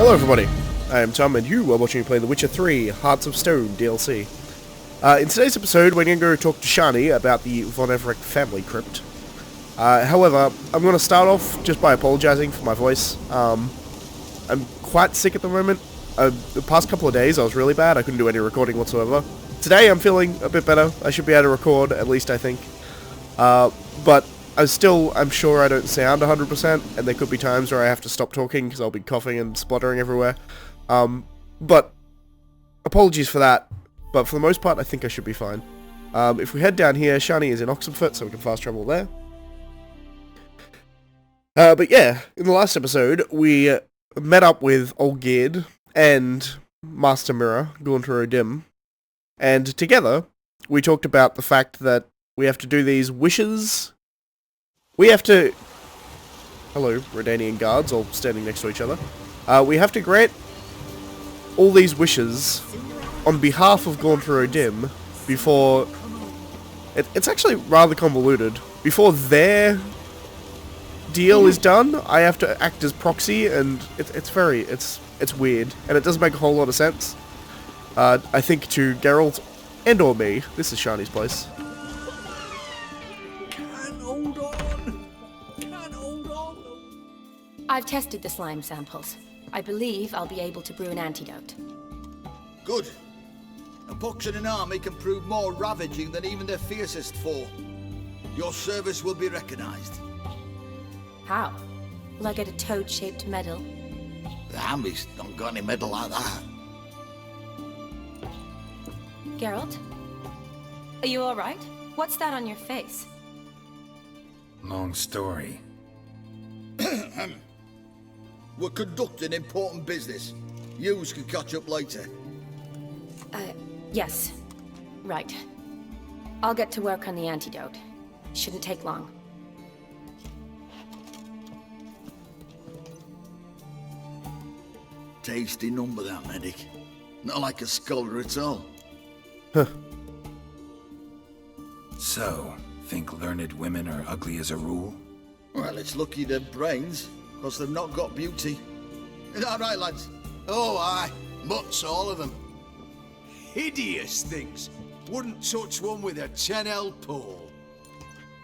Hello everybody, I am Tom and you are watching me play The Witcher 3 Hearts of Stone DLC. In today's episode we're going to go talk to Shani about the Everec family crypt. However, I'm going to start off just by apologising for my voice. I'm quite sick at the moment. The past couple of days I was really bad, I couldn't do any recording whatsoever. Today I'm feeling a bit better, I should be able to record, at least I think. But I'm sure I don't sound 100%, and there could be times where I have to stop talking because I'll be coughing and spluttering everywhere. But apologies for that, but for the most part I think I should be fine. If we head down here, Shani is in Oxenfurt, so we can fast travel there. But yeah, in the last episode, we met up with Olgierd and Master Mirror, Gaunter O'Dim, and together we talked about the fact that we have to do these wishes. We have to... Hello, Redanian guards, all standing next to each other. We have to grant all these wishes on behalf of Gaunter O'Dim before... It's actually rather convoluted. Before their deal is done, I have to act as proxy, and it's weird, and it doesn't make a whole lot of sense. I think to Geralt and or me, this is Shani's place. I've tested the slime samples. I believe I'll be able to brew an antidote. Good. A pox in an army can prove more ravaging than even their fiercest foe. Your service will be recognized. How? Will I get a toad-shaped medal? The army's not got any medal like that. Geralt? Are you alright? What's that on your face? Long story. We're conducting important business. Yous can catch up later. Yes. Right. I'll get to work on the antidote. Shouldn't take long. Tasty number, that medic. Not like a scholar at all. Huh. So, think learned women are ugly as a rule? Well, it's lucky they're brains, because they've not got beauty. Is that right, lads? Oh, aye. Mutts, all of them. Hideous things. Wouldn't touch one with a 10L pole.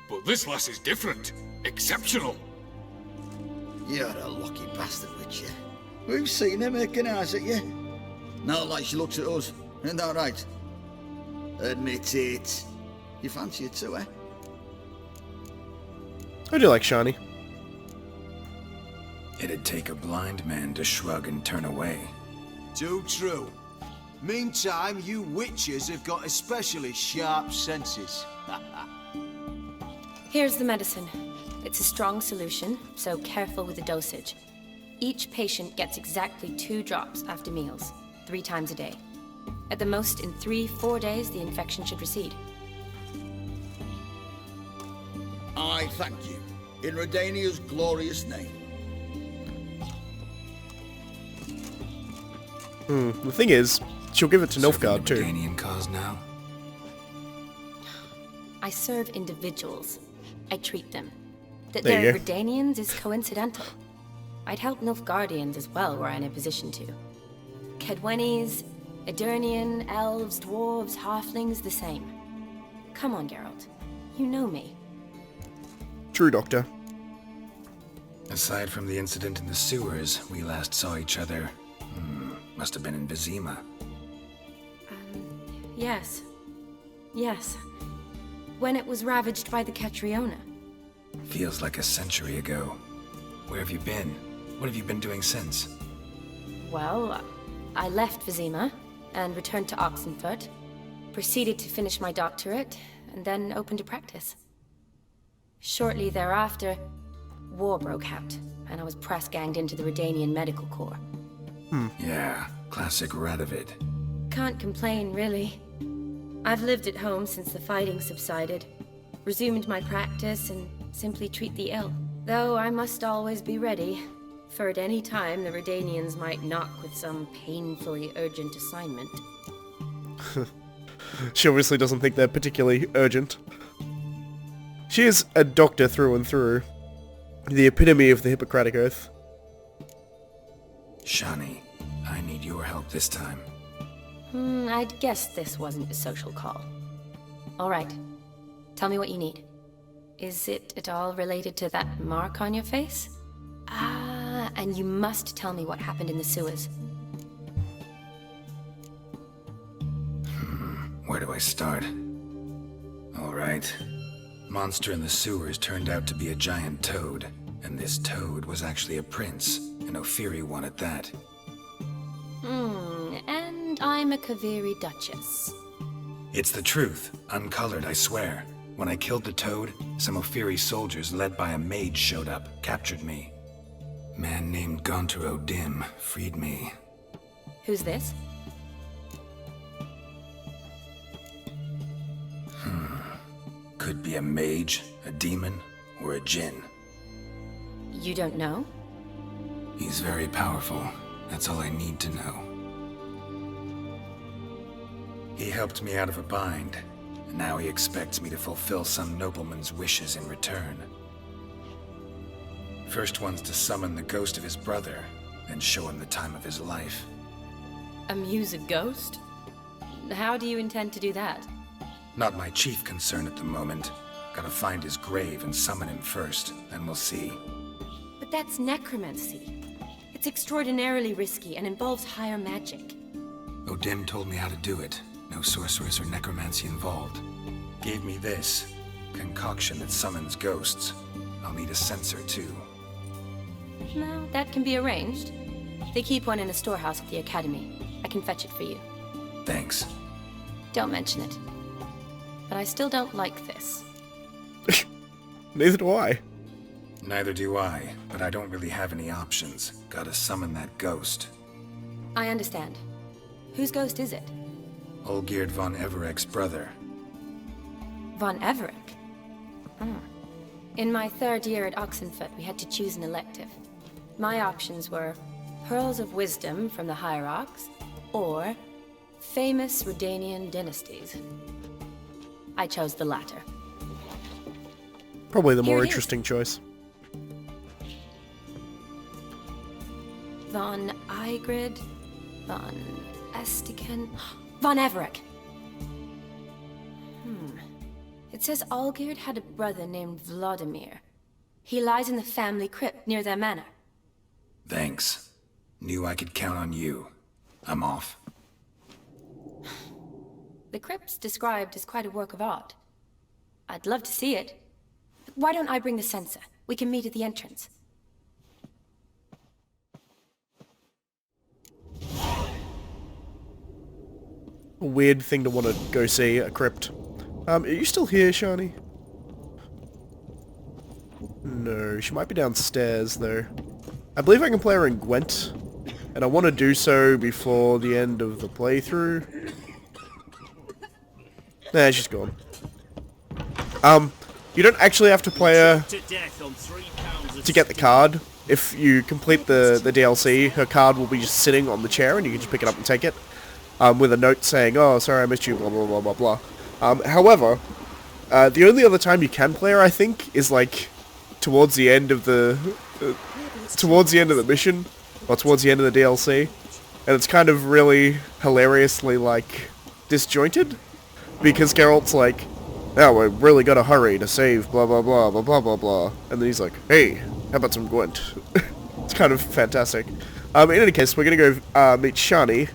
But this lass is different. Exceptional. You're a lucky bastard, Witcher. We've seen her making eyes at you. Not like she looks at us. Isn't that right? Admit it. You fancy her too, eh? I do like Shani. It'd take a blind man to shrug and turn away. Too true. Meantime, you witches have got especially sharp senses. Here's the medicine. It's a strong solution, so careful with the dosage. Each patient gets exactly 2 drops after meals, 3 times a day. At the most, in 3-4 days, the infection should recede. I thank you, in Redania's glorious name. The thing is, she'll give it to Nilfgaard too. Redanian cause now? I serve individuals. I treat them. That There you they're go. Redanians is coincidental. I'd help Nilfgaardians as well were I in a position to. Kedwenis, Edirnian, elves, dwarves, halflings, the same. Come on, Geralt. You know me. True, Doctor. Aside from the incident in the sewers, we last saw each other. Must have been in Vizima. Yes. Yes. When it was ravaged by the Catriona. Feels like a century ago. Where have you been? What have you been doing since? Well, I left Vizima and returned to Oxenfurt, proceeded to finish my doctorate, and then opened a practice. Shortly thereafter, war broke out, and I was press-ganged into the Redanian Medical Corps. Yeah, classic Radovid. Can't complain, really. I've lived at home since the fighting subsided, resumed my practice, and simply treat the ill. Though I must always be ready, for at any time the Redanians might knock with some painfully urgent assignment. She obviously doesn't think they're particularly urgent. She is a doctor through and through. The epitome of the Hippocratic Oath. Shani, I need your help this time. I'd guess this wasn't a social call. All right. Tell me what you need. Is it at all related to that mark on your face? Ah, and you must tell me what happened in the sewers. Where do I start? Alright. Monster in the sewers turned out to be a giant toad, and this toad was actually a prince, an Ophiri one at that. And I'm a Kaviri Duchess. It's the truth, uncolored, I swear. When I killed the toad, some Ophiri soldiers led by a mage showed up, captured me. Man named Gontaro Dim freed me. Who's this? Could be a mage, a demon, or a djinn. You don't know? He's very powerful. That's all I need to know. He helped me out of a bind, and now he expects me to fulfill some nobleman's wishes in return. First one's to summon the ghost of his brother, then show him the time of his life. Amuse a ghost? How do you intend to do that? Not my chief concern at the moment. Gotta find his grave and summon him first, then we'll see. But that's necromancy. It's extraordinarily risky and involves higher magic. Odim told me how to do it. No sorceress or necromancy involved. Gave me this concoction that summons ghosts. I'll need a censer too. No, that can be arranged. They keep one in a storehouse at the academy. I can fetch it for you. Thanks. Don't mention it. But I still don't like this. Neither do I. Neither do I, but I don't really have any options. Gotta summon that ghost. I understand. Whose ghost is it? Olgierd von Everec's brother. Von Everec? In my third year at Oxenfoot, we had to choose an elective. My options were Pearls of Wisdom from the Hierarchs, or Famous Redanian Dynasties. I chose the latter. Probably the Here more it is. interesting choice. Von Igrid, Von Estiken, Von Everec. It says Olgierd had a brother named Vlodimir. He lies in the family crypt near their manor. Thanks. Knew I could count on you. I'm off. The crypt's described as quite a work of art. I'd love to see it. Why don't I bring the censer? We can meet at the entrance. A weird thing to want to go see, a crypt. Are you still here, Shani? No, she might be downstairs, though. I believe I can play her in Gwent, and I want to do so before the end of the playthrough. Nah, she's gone. You don't actually have to play her to get the card. If you complete the DLC, her card will be just sitting on the chair, and you can just pick it up and take it. With a note saying, "Oh, sorry, I missed you," blah blah blah blah blah. However, the only other time you can play her, I think, is like towards the end of the mission, or towards the end of the DLC, and it's kind of really hilariously like disjointed, because Geralt's like, "Now we really gotta hurry to save blah blah blah blah blah blah blah," and then he's like, "Hey, how about some Gwent?" It's kind of fantastic. In any case, we're gonna go meet Shani.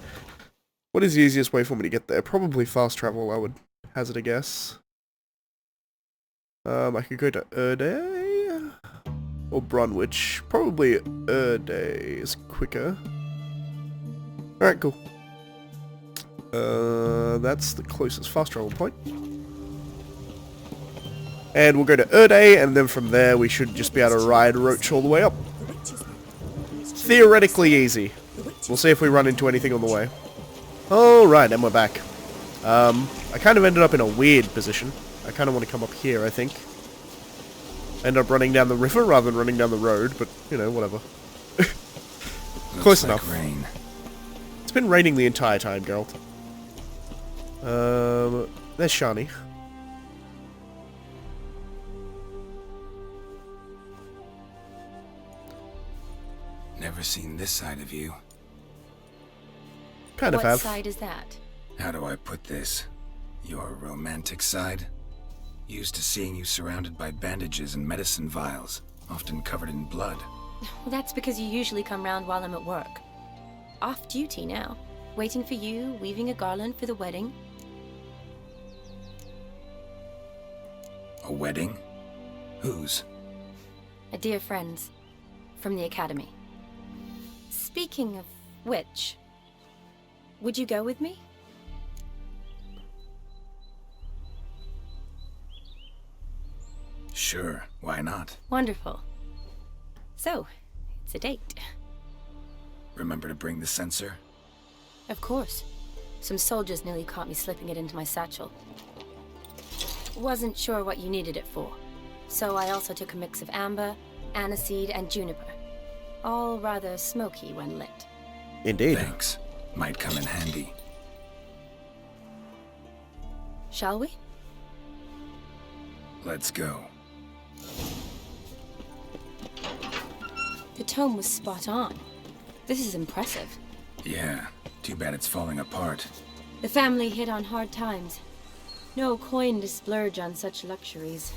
What is the easiest way for me to get there? Probably fast travel, I would hazard a guess. I could go to Erde or Brunwich. Probably Erde is quicker. Alright, cool. That's the closest fast travel point. And we'll go to Erde, and then from there we should just be able to ride Roach all the way up. Theoretically easy. We'll see if we run into anything on the way. Alright, and we're back. I kind of ended up in a weird position. I kind of want to come up here, I think. End up running down the river rather than running down the road, but, you know, whatever. Close enough. Rain. It's been raining the entire time, Geralt. There's Shani. Never seen this side of you. Kind of what have. side is that? How do I put this? Your romantic side? Used to seeing you surrounded by bandages and medicine vials, often covered in blood. Well, that's because you usually come round while I'm at work. Off duty now. Waiting for you, weaving a garland for the wedding. A wedding? Whose? A dear friend's. From the academy. Speaking of which, would you go with me? Sure, why not? Wonderful. So, it's a date. Remember to bring the sensor? Of course. Some soldiers nearly caught me slipping it into my satchel. Wasn't sure what you needed it for, so I also took a mix of amber, aniseed, and juniper. All rather smoky when lit. Indeed. Thanks. Might come in handy. Shall we? Let's go. The tome was spot on. This is impressive. Yeah, too bad it's falling apart. The family hit on hard times. No coin to splurge on such luxuries.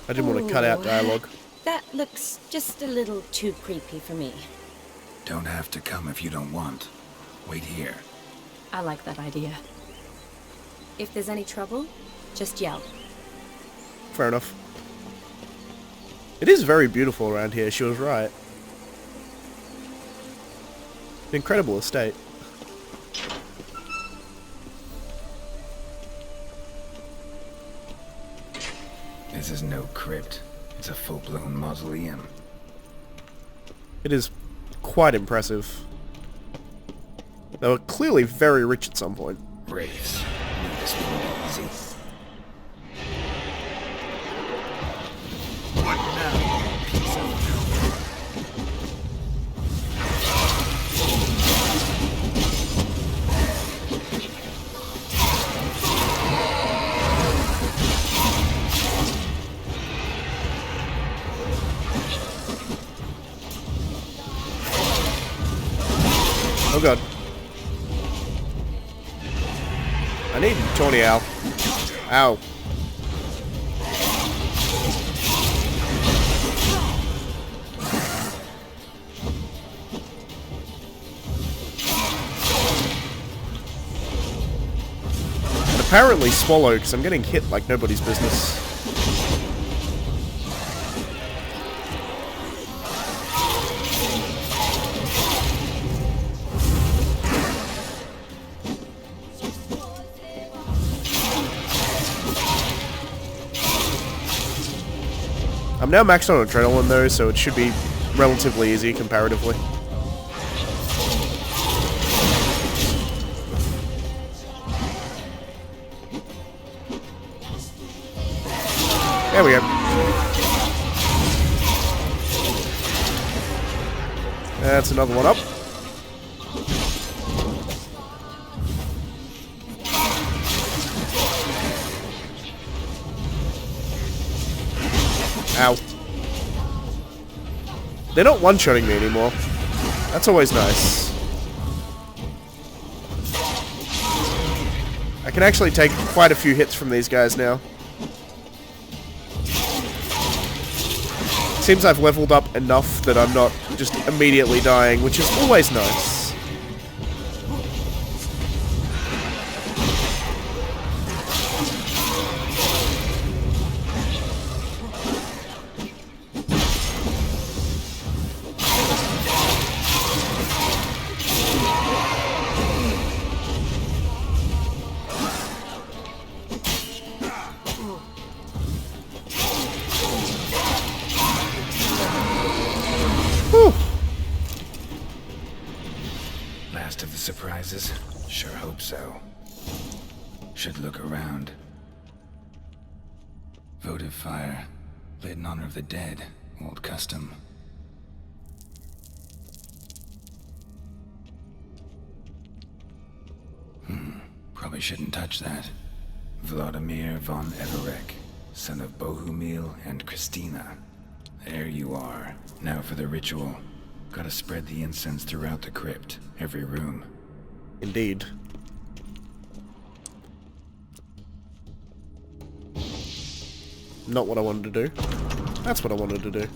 I didn't want to cut out Ooh. dialogue. That looks just a little too creepy for me. Don't have to come if you don't want. Wait here. I like that idea. If there's any trouble, just yell. Fair enough. It is very beautiful around here, she was right. An incredible estate. This is no crypt. It's a full-blown mausoleum. It is quite impressive. They were clearly very rich at some point. Wraiths. Knew this wouldn't be easy. What now, piece of filth? Oh god. I need Tony Owl. Ow. And apparently swallow, because I'm getting hit like nobody's business. I'm now maxed on adrenaline though, so it should be relatively easy comparatively. There we go. That's another one up. Ow. They're not one-shotting me anymore. That's always nice. I can actually take quite a few hits from these guys now. Seems I've leveled up enough that I'm not just immediately dying, which is always nice. Whew. Last of the surprises? Sure hope so. Should look around. Votive fire. Lit in honor of the dead. Old custom. Probably shouldn't touch that. Vlodimir von Everec, son of Bohumil and Christina. There you are. Now for the ritual. Gotta spread the incense throughout the crypt, every room. Indeed. Not what I wanted to do. That's what I wanted to do.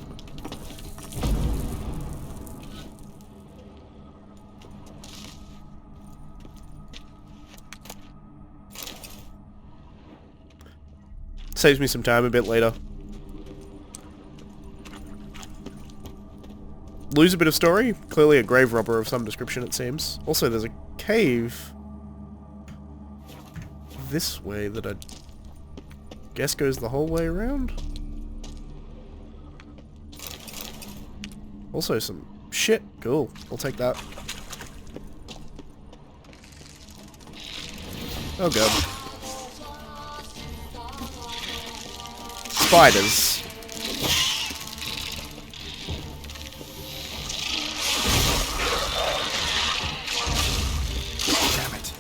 Saves me some time a bit later. Lose a bit of story. Clearly a grave robber of some description, it seems. Also, there's a cave this way that I guess goes the whole way around. Also some shit. Cool. I'll take that. Oh god. Spiders. Damn it.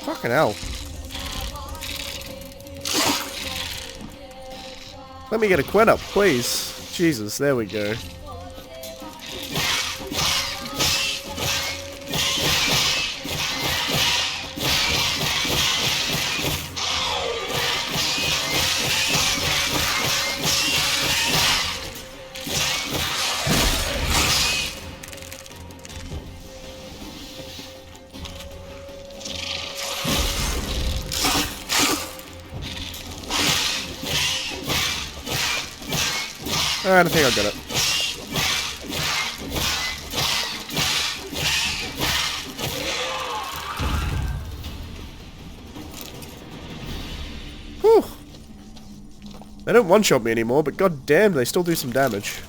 Fucking hell. Let me get a Quen up, please. Jesus, there we go. Alright, I think I got it. Whew. They don't one-shot me anymore, but god damn, they still do some damage.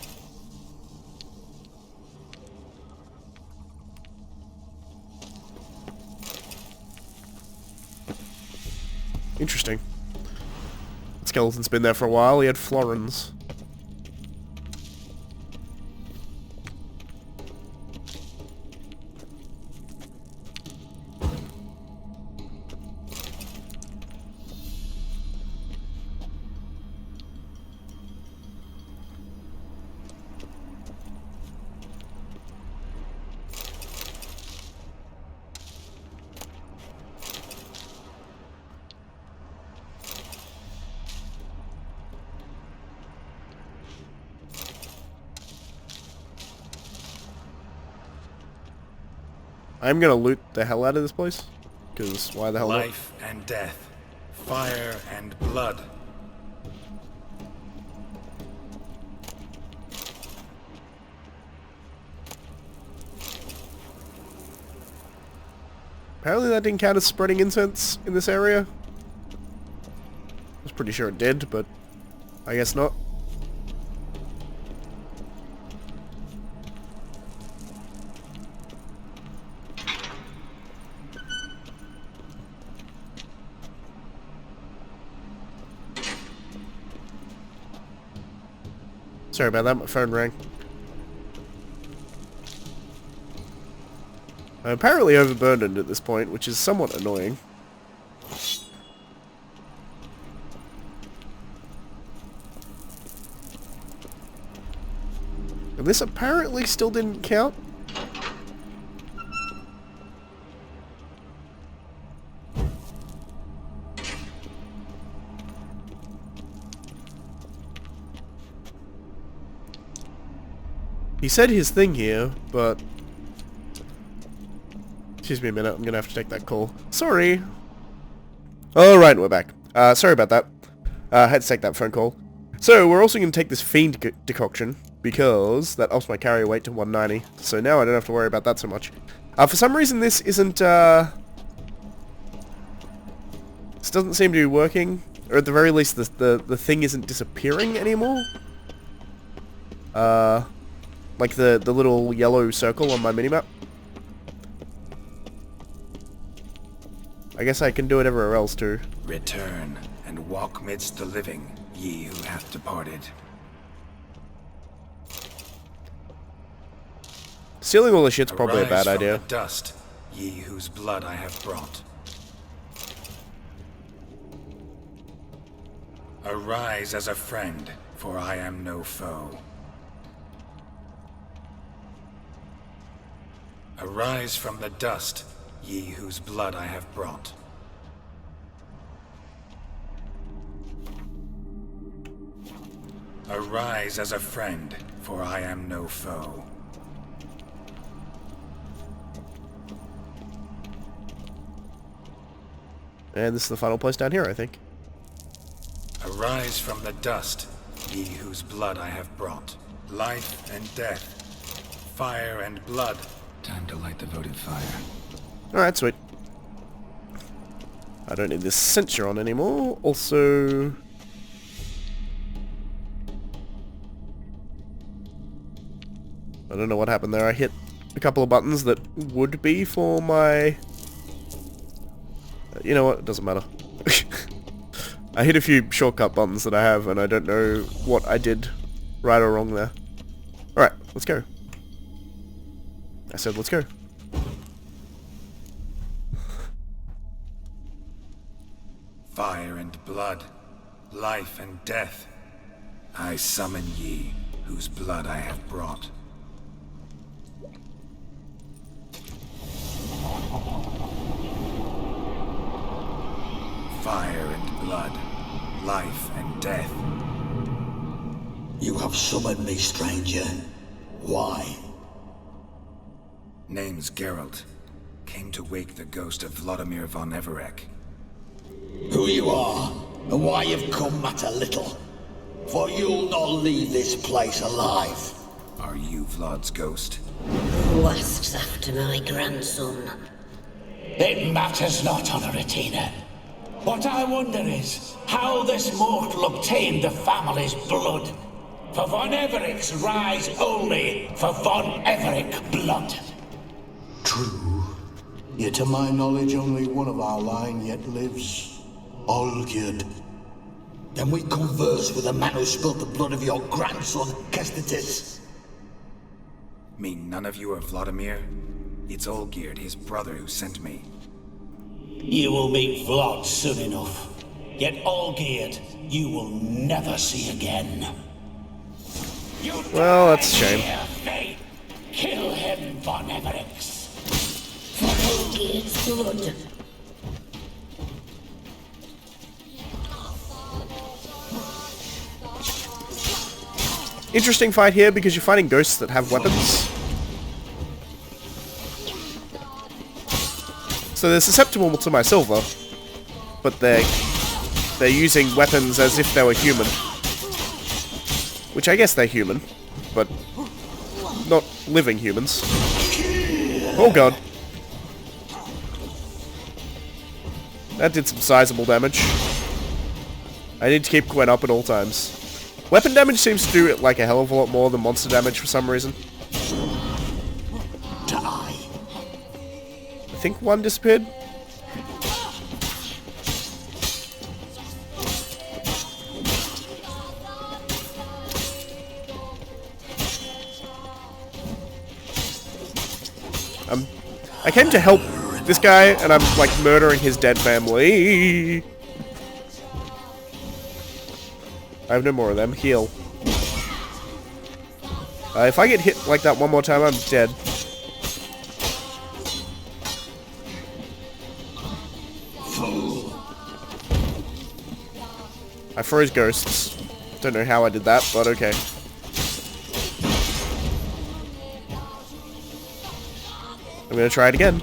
Interesting. Skeleton's been there for a while, he had florins. I'm gonna loot the hell out of this place. Because why the hell not? Life and death. Fire and blood. Apparently that didn't count as spreading incense in this area. I was pretty sure it did, but I guess not. Sorry about that, my phone rang. I'm apparently overburdened at this point, which is somewhat annoying. And this apparently still didn't count. He said his thing here, but... Excuse me a minute, I'm gonna have to take that call. Sorry! Alright, we're back. Sorry about that. Had to take that phone call. So, we're also gonna take this fiend decoction, because that ups my carrier weight to 190. So now I don't have to worry about that so much. For some reason this isn't, this doesn't seem to be working. Or at the very least, the thing isn't disappearing anymore. Like the little yellow circle on my minimap. I guess I can do it everywhere else too. Return and walk midst the living, ye who hath departed. Stealing all the shit's probably a bad Arise from idea. the dust, ye whose blood I have brought. Arise as a friend, for I am no foe. Arise from the dust, ye whose blood I have brought. Arise as a friend, for I am no foe. And this is the final place down here, I think. Arise from the dust, ye whose blood I have brought. Life and death, fire and blood. Time to light the votive fire. Alright, sweet. I don't need this censure on anymore. Also... I don't know what happened there. I hit a couple of buttons that would be for my... You know what? It doesn't matter. I hit a few shortcut buttons that I have, and I don't know what I did right or wrong there. Alright, let's go. I said let's go. Fire and blood, life and death. I summon ye, whose blood I have brought. Fire and blood, life and death. You have summoned me, stranger. Why? Name's Geralt. Came to wake the ghost of Vlodimir von Everec. Who you are, and why you've come matter little. For you'll not leave this place alive. Are you Vlod's ghost? Who asks after my grandson? It matters not, Honoratina. What I wonder is how this mortal obtained the family's blood. For von Everec's rise only for von Everec blood. True. Yet to my knowledge only one of our line yet lives. Olgierd. Then we converse with the man who spilled the blood of your grandson, Kestatis. Mean none of you are Vlodimir? It's Olgierd, his brother, who sent me. You will meet Vlad soon enough. Yet Olgierd, you will never see again. Well, that's a shame. Fate. Kill him, von Everex. For Olgierd's blood. Interesting fight here because you're fighting ghosts that have weapons. So they're susceptible to my silver, but they're using weapons as if they were human. Which I guess they're human, but not living humans. Oh god. That did some sizable damage. I need to keep Gwen up at all times. Weapon damage seems to do it like a hell of a lot more than monster damage for some reason. Die. I think one disappeared. I came to help this guy, and I'm like murdering his dead family. I have no more of them. Heal. If I get hit like that one more time, I'm dead. I froze ghosts. Don't know how I did that, but okay. I'm gonna try it again.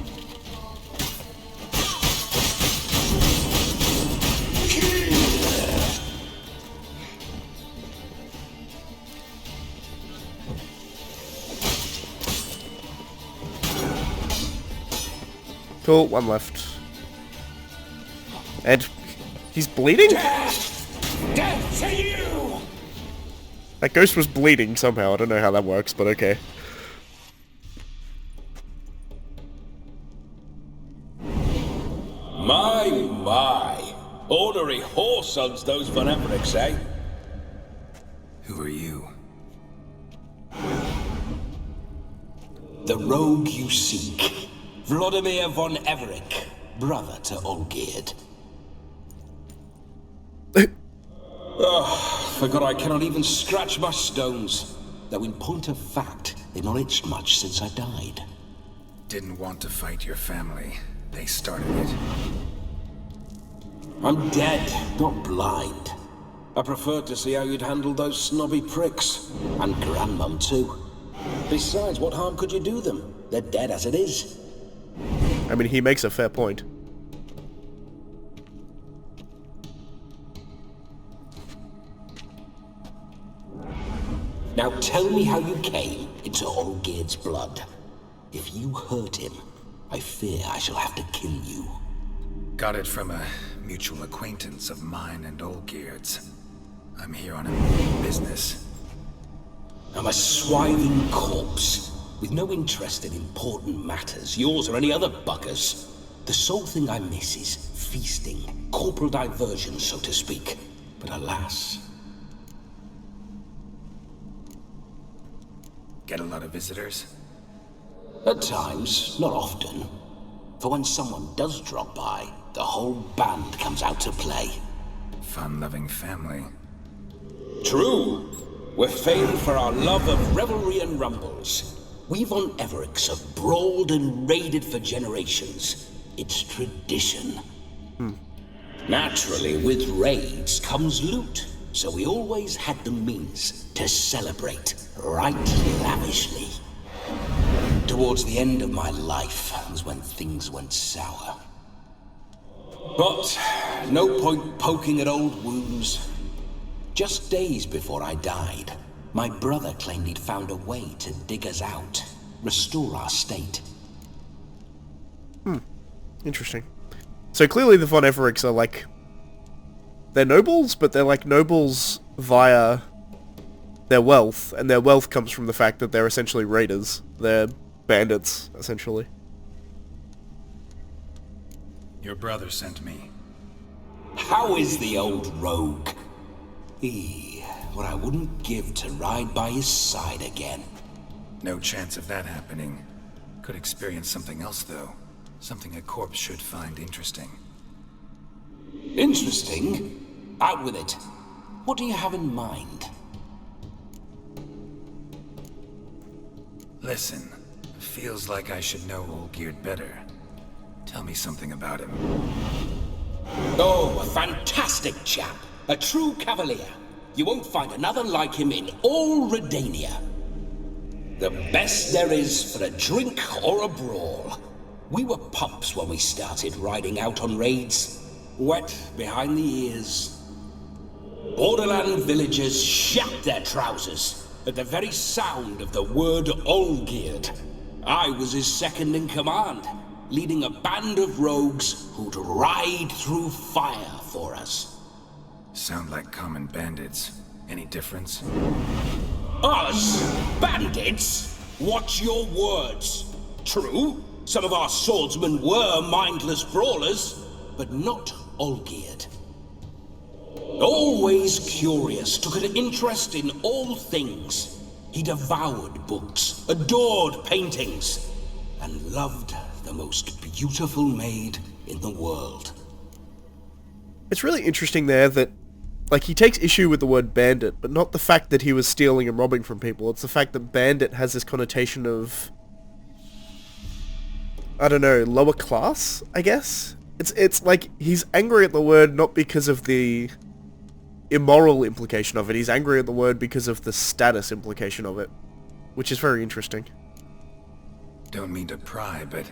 Cool, one left. And he's bleeding? Death to you! That ghost was bleeding somehow. I don't know how that works, but okay. My. Ornery whoresons, those Von Everecs, eh? Who are you? The rogue you seek. Vlodimir von Everec, brother to Olgierd. Forgot I cannot even scratch my stones. Though in point of fact, they've not itched much since I died. Didn't want to fight your family. They started it. I'm dead, not blind. I preferred to see how you'd handle those snobby pricks. And Grandmum, too. Besides, what harm could you do them? They're dead as it is. I mean, he makes a fair point. Now tell me how you came into Olgierd's blood. If you hurt him, I fear I shall have to kill you. Got it from a mutual acquaintance of mine and Olgierd's. I'm here on a business. I'm a swiving corpse, with no interest in important matters, yours or any other buggers. The sole thing I miss is feasting, corporal diversion, so to speak. But alas... Get a lot of visitors? At times, not often. For when someone does drop by, the whole band comes out to play. Fun-loving family. True. We're famed for our love of revelry and rumbles. We Von Everecs have brawled and raided for generations. It's tradition. Naturally, with raids comes loot, so we always had the means to celebrate right lavishly. Towards the end of my life was when things went sour. But no point poking at old wounds. Just days before I died, my brother claimed he'd found a way to dig us out, restore our state. Interesting. So clearly the Von Everecs are like... They're nobles, but they're like nobles via their wealth, and their wealth comes from the fact that they're essentially raiders. They're bandits, essentially. Your brother sent me. How is the old rogue? What I wouldn't give to ride by his side again. No chance of that happening. Could experience something else, though. Something a corpse should find interesting. Interesting? Out with it. What do you have in mind? Listen, feels like I should know Olgierd better. Tell me something about him. Oh, a fantastic chap. A true cavalier. You won't find another like him in all Redania. The best there is for a drink or a brawl. We were pups when we started riding out on raids. Wet behind the ears. Borderland villagers shat their trousers at the very sound of the word Olgierd. I was his second in command, leading a band of rogues who'd ride through fire for us. Sound like common bandits. Any difference? Us? Bandits? Watch your words. True, some of our swordsmen were mindless brawlers, but not Olgierd. Always curious, took an interest in all things. He devoured books, adored paintings, and loved the most beautiful maid in the world. It's really interesting there that, like, he takes issue with the word bandit, but not the fact that he was stealing and robbing from people. It's the fact that bandit has this connotation of, I don't know, lower class, I guess? It's like, he's angry at the word not because of the immoral implication of it, he's angry at the word because of the status implication of it, which is very interesting. Don't mean to pry, but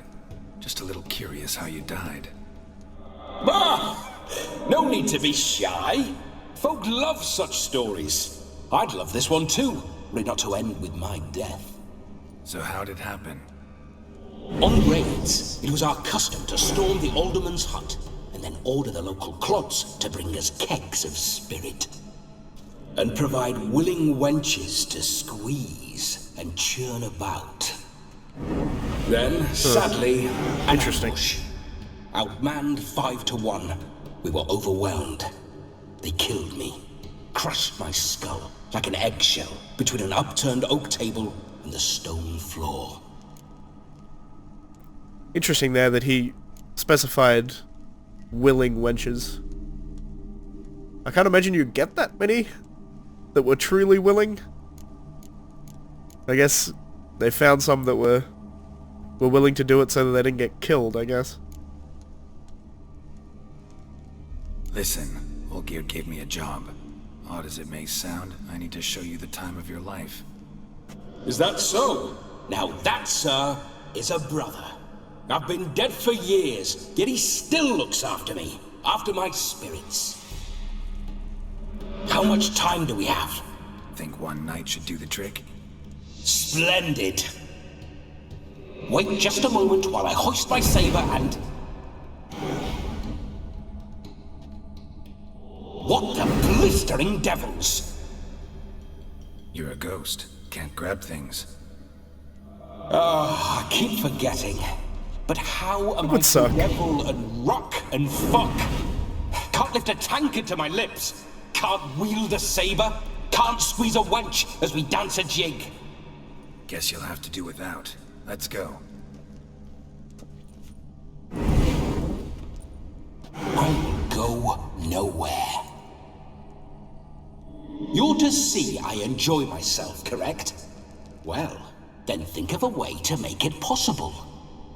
just a little curious how you died. Bah! No need to be shy. Folk love such stories. I'd love this one too, were it not to end with my death. So how'd it happen? On raids, it was our custom to storm the alderman's hut and then order the local clods to bring us kegs of spirit. And provide willing wenches to squeeze and churn about. Then, sadly, an Interesting. ambush. Outmanned 5-1. We were overwhelmed. They killed me. Crushed my skull like an eggshell between an upturned oak table and the stone floor. Interesting there that he specified willing wenches. I can't imagine you get that many that were truly willing. I guess they found some that were willing to do it so that they didn't get killed, I guess. Listen, Olgierd gave me a job. Odd as it may sound, I need to show you the time of your life. Is that so? Now that, sir, is a brother. I've been dead for years, yet he still looks after me, after my spirits. How much time do we have? Think one night should do the trick? Splendid. Wait just a moment while I hoist my saber and... What the blistering devils? You're a ghost. Can't grab things. I keep forgetting. But how am I would to suck. revel and rock and fuck? Can't lift a tankard to my lips. Can't wield a saber. Can't squeeze a wench as we dance a jig. Guess you'll have to do without. Let's go. I will go nowhere. You're to see I enjoy myself, correct? Well, then think of a way to make it possible.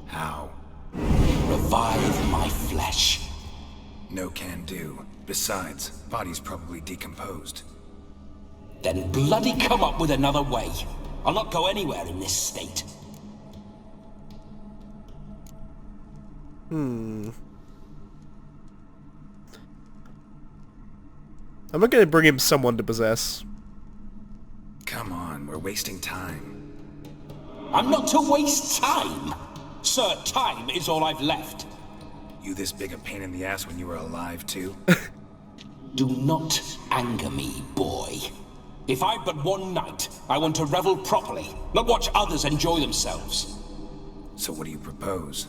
How? Revive my flesh. No can do. Besides, body's probably decomposed. Then bloody come up with another way. I'll not go anywhere in this state. I'm not going to bring him someone to possess. Come on, we're wasting time. I'm not to waste time. Sir, time is all I've left. You this big a pain in the ass when you were alive, too? Do not anger me, boy. If I've but one night, I want to revel properly, not watch others enjoy themselves. So what do you propose?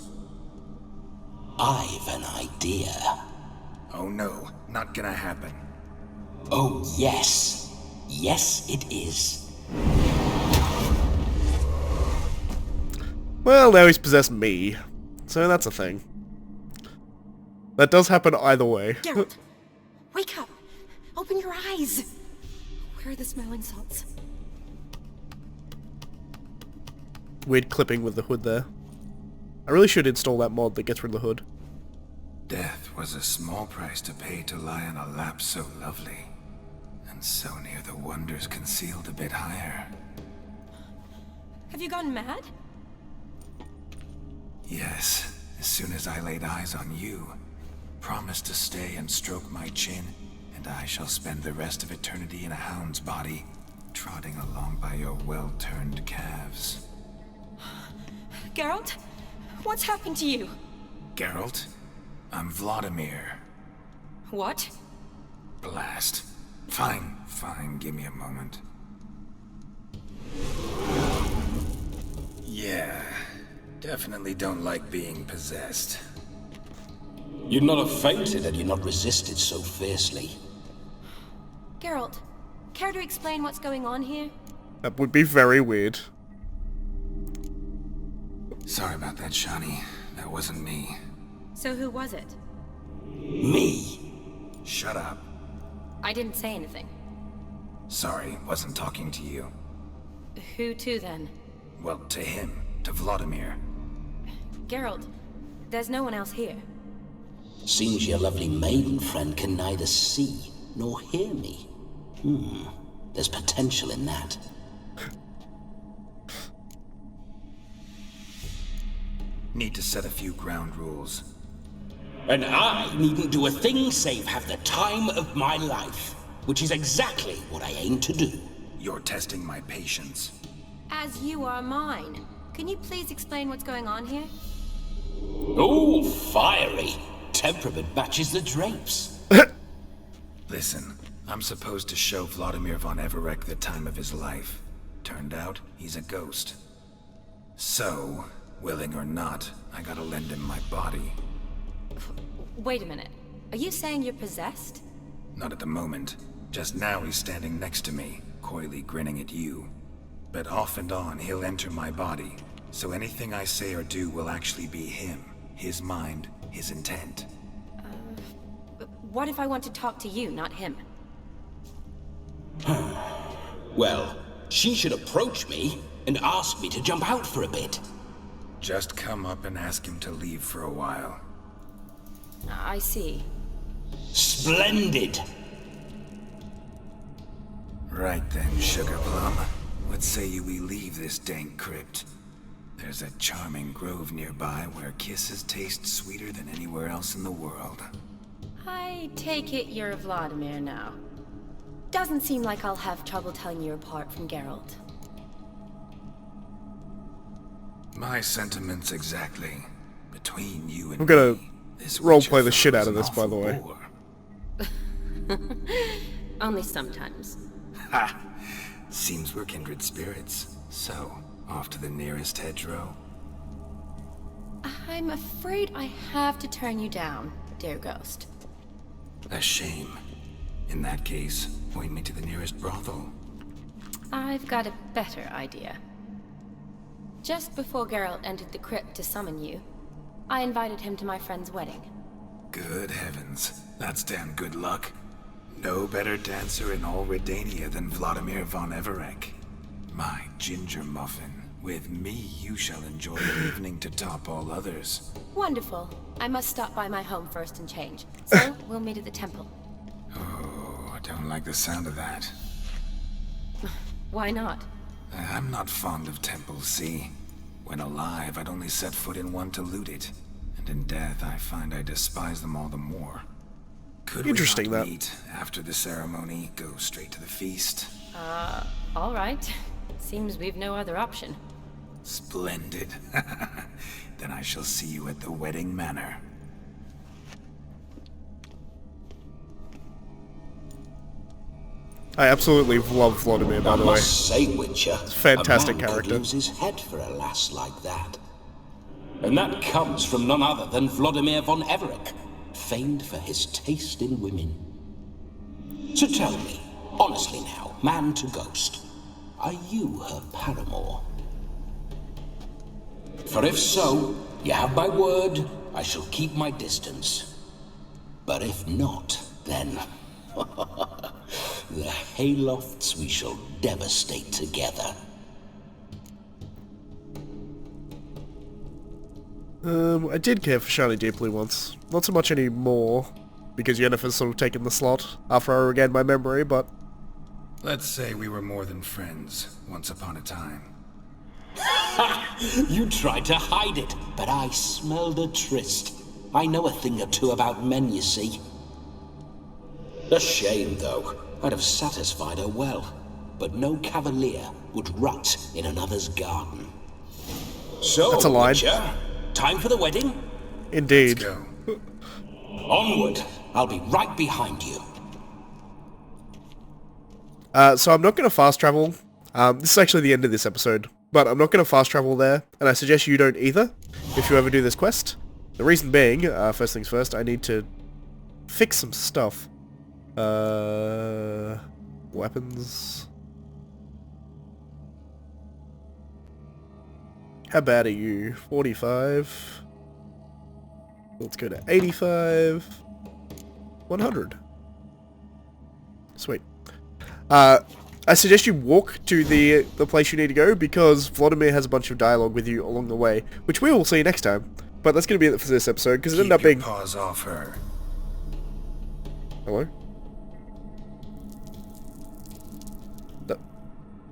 I've an idea. Oh no, not gonna happen. Oh, yes. Yes, it is. Well, now he's possessed me. So that's a thing. That does happen either way. Geralt, wake up. Open your eyes. Where are the smelling salts? Weird clipping with the hood there. I really should install that mod that gets rid of the hood. Death was a small price to pay to lie on a lap so lovely, and so near the wonders concealed a bit higher. Have you gone mad? Yes, as soon as I laid eyes on you, promised to stay and stroke my chin, and I shall spend the rest of eternity in a hound's body, trotting along by your well-turned calves. Geralt, what's happened to you? Geralt, I'm Vlodimir. What? Blast. Fine, give me a moment. Yeah, definitely don't like being possessed. You'd not have fainted had you not resisted so fiercely. Geralt, care to explain what's going on here? That would be very weird. Sorry about that, Shani. That wasn't me. So who was it? Me? Shut up. I didn't say anything. Sorry, wasn't talking to you. Who to then? Well, to him. To Vlodimir. Geralt, there's no one else here. Seems your lovely maiden friend can neither see nor hear me. There's potential in that. Need to set a few ground rules. And I needn't do a thing save have the time of my life, which is exactly what I aim to do. You're testing my patience. As you are mine. Can you please explain what's going on here? Oh, fiery. Temperament matches the drapes. Listen, I'm supposed to show Vlodimir von Everec the time of his life. Turned out, he's a ghost. So, willing or not, I gotta lend him my body. Wait a minute. Are you saying you're possessed? Not at the moment. Just now he's standing next to me, coyly grinning at you. But off and on, he'll enter my body. So anything I say or do will actually be him. His mind, his intent. What if I want to talk to you, not him? Well, she should approach me and ask me to jump out for a bit. Just come up and ask him to leave for a while. I see. Splendid! Right then, Sugar Plum. What say you we leave this dank crypt? There's a charming grove nearby where kisses taste sweeter than anywhere else in the world. I take it you're Vlodimir now. Doesn't seem like I'll have trouble telling you apart from Geralt. My sentiments exactly. Between you and I'm gonna me, this roleplay the Witcher shit out of fellow's this, an by the awful way. bore. Only sometimes. Ha! Seems we're kindred spirits. So, off to the nearest hedgerow. I'm afraid I have to turn you down, dear ghost. A shame. In that case, point me to the nearest brothel. I've got a better idea. Just before Geralt entered the crypt to summon you, I invited him to my friend's wedding. Good heavens. That's damn good luck. No better dancer in all Redania than Vlodimir von Everec. My ginger muffin. With me, you shall enjoy an evening to top all others. Wonderful. I must stop by my home first and change. So, we'll meet at the temple. Oh, I don't like the sound of that. Why not? I'm not fond of temples, see? When alive, I'd only set foot in one to loot it. And in death, I find I despise them all the more. Could Interesting, we not that. meet after the ceremony, go straight to the feast? All right. Seems we've no other option. Splendid. Then I shall see you at the wedding manor. I absolutely love Vlodimir, by I the way. must say, Witcher, Fantastic a man character. could lose his head for a lass like that. And that comes from none other than Vlodimir von Everec, famed for his taste in women. So tell me, honestly now, man to ghost, are you her paramour? For if so, you have my word, I shall keep my distance. But if not, then the haylofts we shall devastate together. I did care for Shiny deeply once. Not so much anymore, because Yennefer's sort of taken the slot after I regained my memory, but... Let's say we were more than friends, once upon a time. You tried to hide it, but I smelled a tryst. I know a thing or two about men, you see. A shame, though. I'd have satisfied her well, but no cavalier would rot in another's garden. So, That's a line. Witcher, time for the wedding? Indeed. Go. Onward. I'll be right behind you. So I'm not going to fast travel. This is actually the end of this episode, but I'm not going to fast travel there, and I suggest you don't either, if you ever do this quest. The reason being, first things first, I need to fix some stuff. Weapons. How bad are you? 45. Let's go to 85. 100. Sweet. I suggest you walk to the place you need to go, because Vlodimir has a bunch of dialogue with you along the way, which we will see next time. But that's going to be it for this episode, because it ended up Keep your being... paws off her. Hello?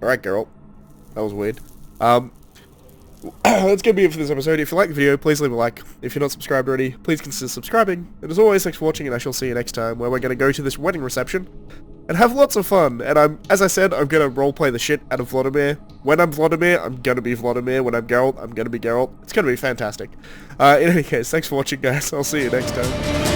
Alright, Geralt. That was weird. That's going to be it for this episode. If you like the video, please leave a like. If you're not subscribed already, please consider subscribing. And as always, thanks for watching, and I shall see you next time, where we're going to go to this wedding reception and have lots of fun. And as I said, I'm going to roleplay the shit out of Vlodimir. When I'm Vlodimir, I'm going to be Vlodimir. When I'm Geralt, I'm going to be Geralt. It's going to be fantastic. In any case, thanks for watching, guys. I'll see you next time.